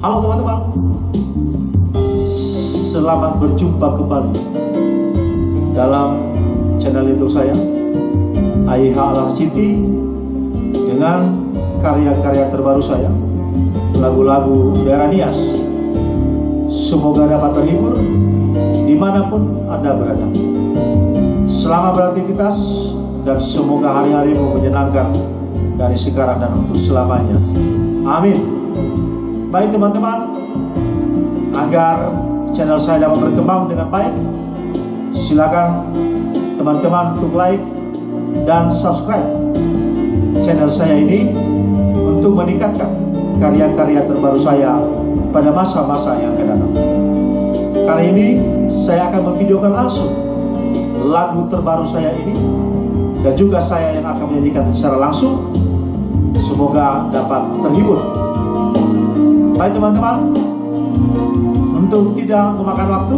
Halo teman-teman, selamat berjumpa kembali dalam channel YouTube saya, AIH Alarciti, dengan karya-karya terbaru saya, lagu-lagu daerah Nias. Semoga dapat terhibur dimanapun Anda berada. Selamat beraktivitas dan semoga hari-harimu menyenangkan dari sekarang dan untuk selamanya. Amin. Baik teman-teman, agar channel saya dapat berkembang dengan baik, silakan teman-teman untuk like dan subscribe channel saya ini untuk meningkatkan karya-karya terbaru saya pada masa-masa yang akan datang. Kali ini saya akan memvideokan langsung lagu terbaru saya ini, dan juga saya yang akan menyanyikan secara langsung. Semoga dapat terhibur. Baik teman-teman, untuk tidak memakan waktu,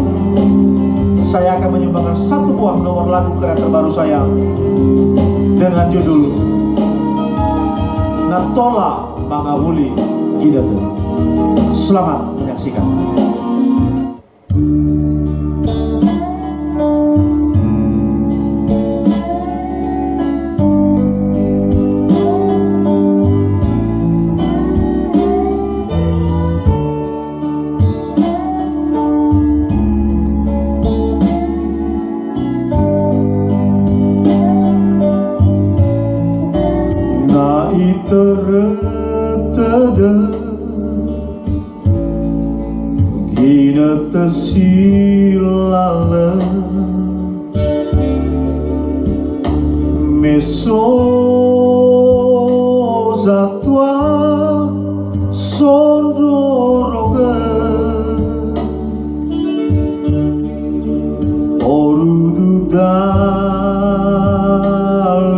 saya akan menyumbangkan satu buah nomor lagu karya terbaru saya dengan judul Natola Mangawuli Idete. Selamat menyaksikan. Iteretada gina tesilala mesoza tua sondoroga orududa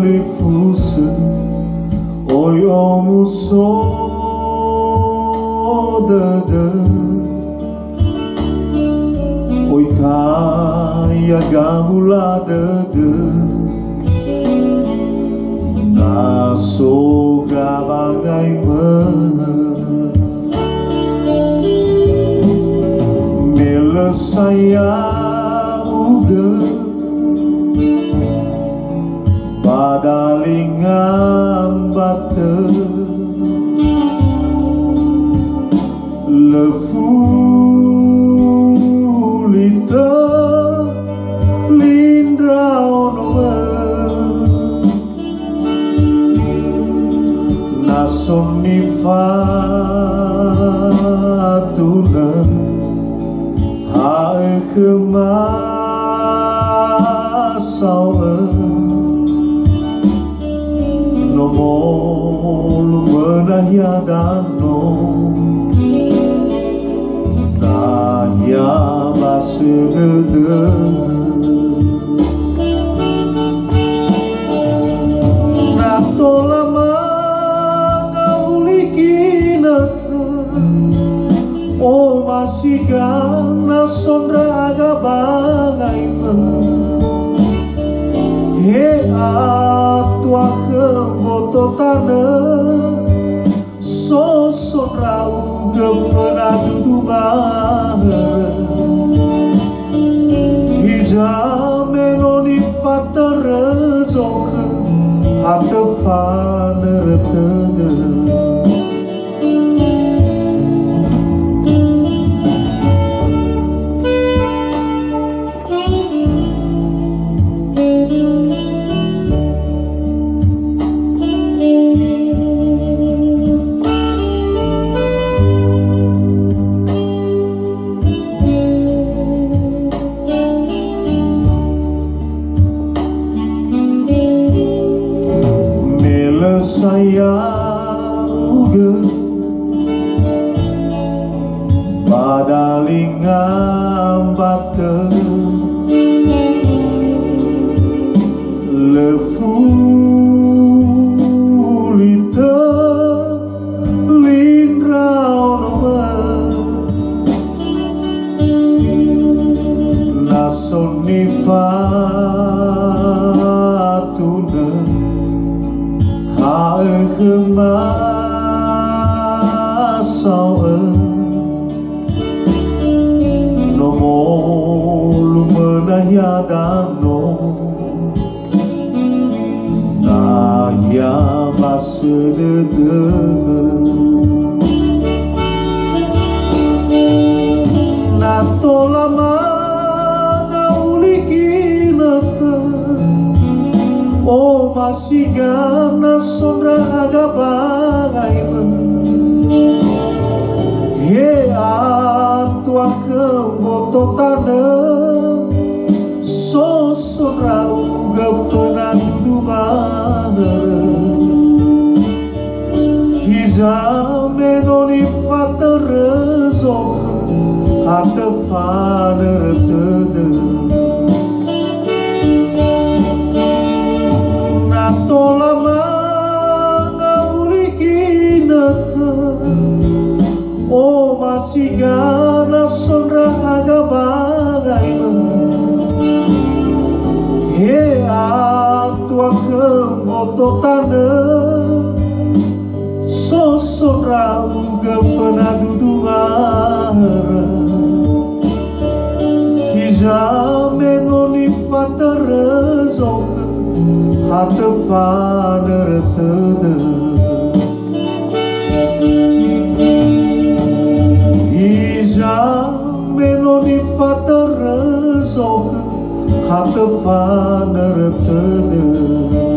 lifusa oyomu sodada oi kaya gamuladada nasoga bagaimana mela saya uga badalingan bata lefulita lindra onoa nasonifatuna hae kemasawa nomol menahyadano nahya basegede natola mangaulikinata o masigan nasondra agabangaima he atua kembototana sosorau gefanadu dubaha hija menoni fatarezoka hatafaneretana saya uga badalingan bata lefulita lindra onoa nasonifatuna hae kemasawa masih gana sondra agabagai ye atua kemoto tanah so sondra uga fenan dumare menoni faterezok hate faner tede natola mangamulikinata o masih gana sondra agabagai he atua kemoto tanah sondra uga penadu dumara Iza menoni faterezok hate faner tede Iza menoni faterezok hate faner tede